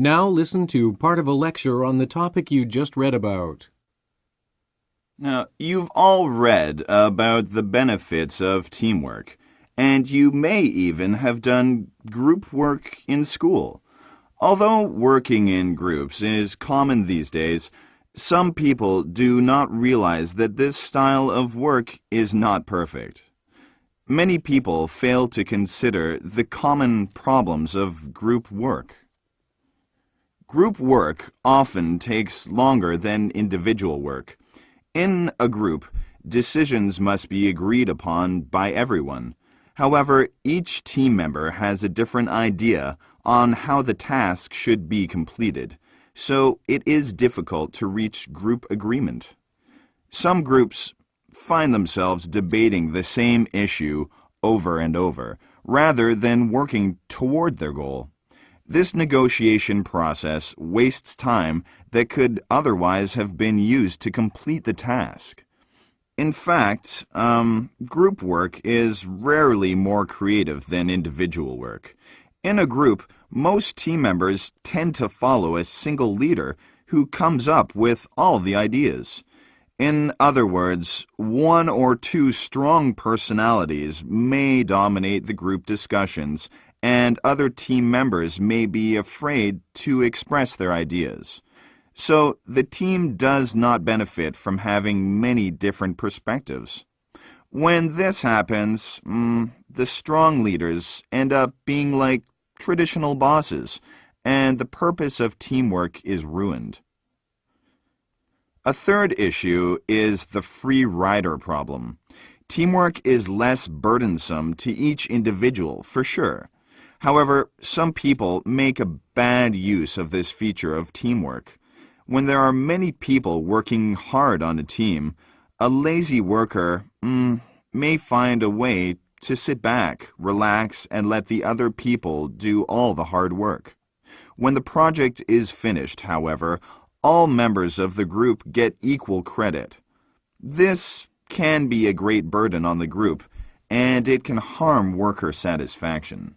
Now listen to part of a lecture on the topic you just read about. Now, you've all read about the benefits of teamwork, and you may even have done group work in school. Although working in groups is common these days, some people do not realize that this style of work is not perfect. Many people fail to consider the common problems of group work. Group work often takes longer than individual work. In a group, decisions must be agreed upon by everyone. However, each team member has a different idea on how the task should be completed, so it is difficult to reach group agreement. Some groups find themselves debating the same issue over and over, rather than working toward their goal. This negotiation process wastes time that could otherwise have been used to complete the task. In fact, group work is rarely more creative than individual work. In a group, most team members tend to follow a single leader who comes up with all the ideas. In other words, one or two strong personalities may dominate the group discussions, and other team members may be afraid to express their ideas. So the team does not benefit from having many different perspectives. When this happens, the strong leaders end up being like traditional bosses, and the purpose of teamwork is ruined. A third issue is the free rider problem. Teamwork is less burdensome to each individual, for sure. However, some people make a bad use of this feature of teamwork. When there are many people working hard on a team, a lazy worker may find a way to sit back, relax, and let the other people do all the hard work. When the project is finished, however, all members of the group get equal credit. This can be a great burden on the group, and it can harm worker satisfaction.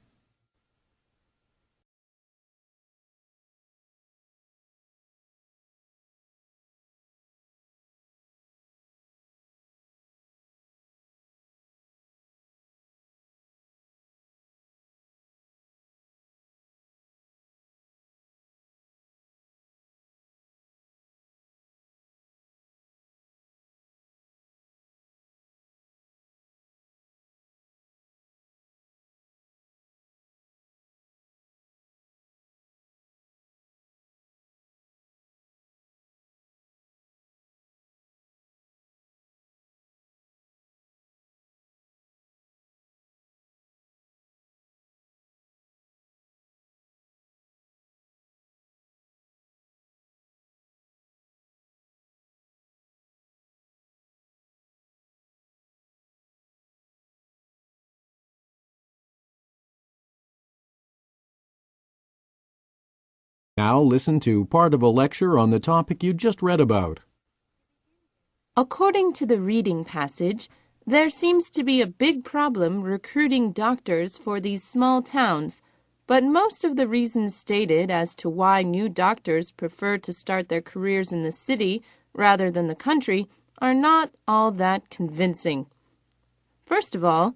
Now listen to part of a lecture on the topic you just read about. According to the reading passage, there seems to be a big problem recruiting doctors for these small towns, but most of the reasons stated as to why new doctors prefer to start their careers in the city rather than the country are not all that convincing. First of all,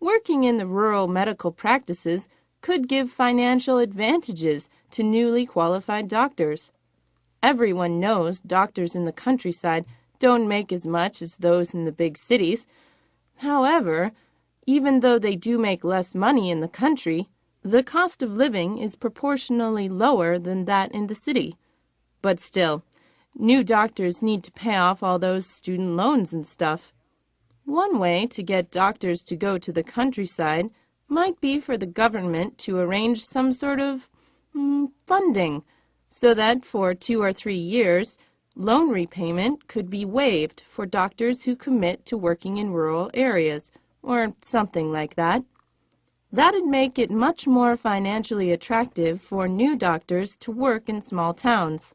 working in the rural medical practices could give financial advantages to newly qualified doctors. Everyone knows doctors in the countryside don't make as much as those in the big cities. However, even though they do make less money in the country, the cost of living is proportionally lower than that in the city. But still, new doctors need to pay off all those student loans and stuff. One way to get doctors to go to the countryside might be for the government to arrange some sort of funding so that for 2 or 3 years, loan repayment could be waived for doctors who commit to working in rural areas, or something like that. That'd make it much more financially attractive for new doctors to work in small towns.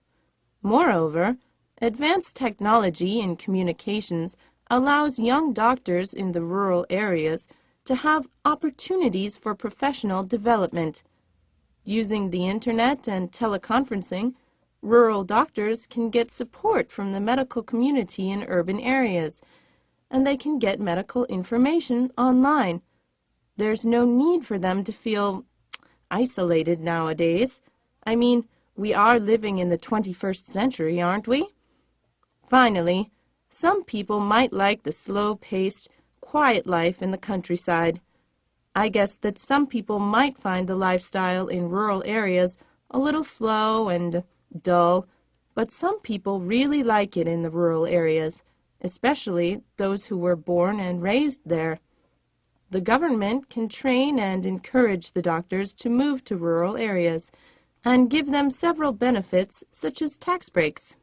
Moreover, advanced technology in communications allows young doctors in the rural areas to have opportunities for professional development. Using the internet and teleconferencing, rural doctors can get support from the medical community in urban areas, and they can get medical information online. There's no need for them to feel isolated nowadays. I mean, we are living in the 21st century, aren't we? Finally, some people might like the slow-paced, quiet life in the countryside. I guess that some people might find the lifestyle in rural areas a little slow and dull, but some people really like it in the rural areas, especially those who were born and raised there. The government can train and encourage the doctors to move to rural areas and give them several benefits such as tax breaks.